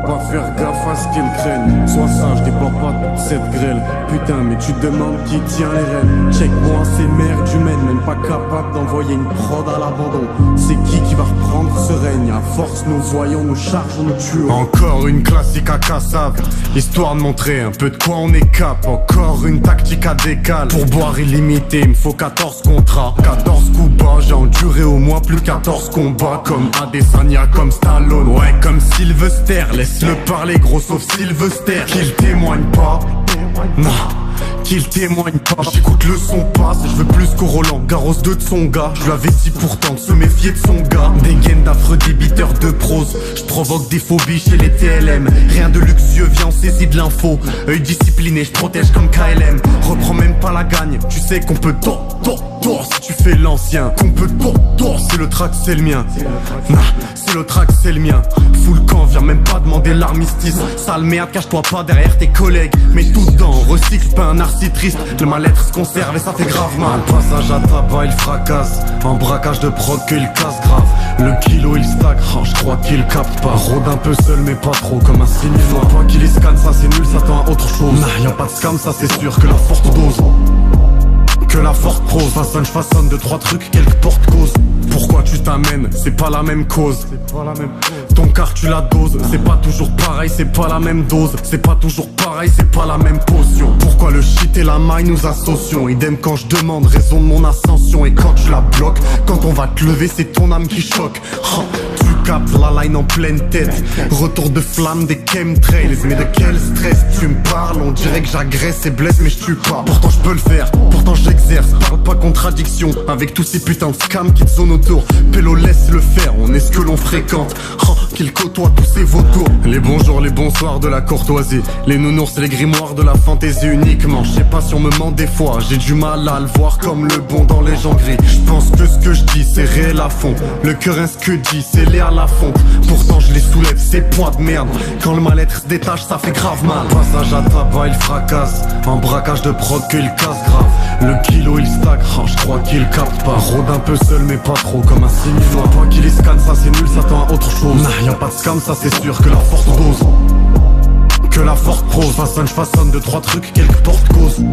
pas faire gaffe à ce qu'ils craignent. Sois sage, déploie pas toute cette grêle. Putain, mais tu te demandes qui tient les rênes. Check-moi ces merdes humaines, même pas capable d'envoyer une prod à l'abandon. C'est qui va reprendre ce règne? À force, nous voyons, nous chargeons, nous tuons. Encore une classique à Cassav, histoire de montrer un peu de quoi on est cap. Encore une tactique à décale. Pour boire illimité, il me faut 14 contrats. 14 coups bas, j'ai enduré au moins plus 14 combats. Comme Adesanya, comme Stallone, ouais, comme Sylvester. Laisse-le parler gros, sauf Sylvester. Qu'il témoigne pas, non, qu'il témoigne pas. J'écoute le son passe, je veux plus qu'au Roland Garros 2 de son gars. Je lui avais dit pourtant de se méfier de son gars. Des gaines d'affreux débiteurs de prose. Je provoque des phobies chez les TLM. Rien de luxueux, viens on saisit de l'info. Œil discipliné, je protège comme KLM. Reprends même pas la gagne, tu sais qu'on peut si tu fais l'ancien. Qu'on peut c'est le track, c'est le mien. Nah, c'est le track, c'est le mien. Full camp, viens même pas demander l'armistice. Sale merde, cache-toi pas derrière tes collègues. Mais tout dedans, recycle, pas un narcissique triste. Le mal-être se conserve et ça fait grave mal. Un passage à tabac, il fracasse. Un braquage de prod qu'il casse grave. Le kilo il stack, oh, je crois qu'il capte pas. Rôde un peu seul mais pas trop comme un signe. Faut pas qu'il y scanne, ça c'est nul, ça tend à autre chose. Nah, y'a pas de scam, ça c'est sûr que la forte dose. Que la forte prose, je façonne 2-3 trucs, quelques porte-causes. Pourquoi tu t'amènes, c'est pas la même cause. Ton car tu la doses, c'est pas toujours pareil, c'est pas la même dose. C'est pas toujours pareil, c'est pas la même potion. Pourquoi le shit et la maille nous associons? Idem quand je demande raison de mon ascension. Et quand tu la bloques, quand on va te lever c'est ton âme qui choque. Tu captes la line en pleine tête. Retour de flamme des chemtrails. Mais de quel stress tu me parles? On dirait que j'agresse et blesse mais je tue pas. Pourtant je peux le faire, pourtant j'exerce. Parle pas contradiction avec tous ces putains de scams qui te zonent autour. Pélo laisse le faire, on est ce que l'on fréquente. Qu'il côtoie tous ces vautours. Les bonjours, les bonsoirs de la courtoisie. Les nounours et les grimoires de la fantaisie uniquement. Je sais pas si on me ment des fois, j'ai du mal à le voir comme le bon dans les gens gris. Je pense que ce que je dis c'est réel à fond. Le cœur est ce que dit, c'est l'air à la fonte. Pourtant je les soulève, ces poids de merde. Quand le mal-être se détache, ça fait grave mal. Passage à tabac, il fracasse. Un braquage de prod qu'il casse grave. Le kilo il stack, oh, je crois qu'il capte pas. Rôde un peu seul mais pas trop comme un signe. Faut pas qu'il y scanne, ça c'est nul, ça tend à autre chose. Nah, y'a pas de scam, ça c'est sûr que la forte dose. Que la forte prose, je façonne 2-3 trucs, quelques porte-causes.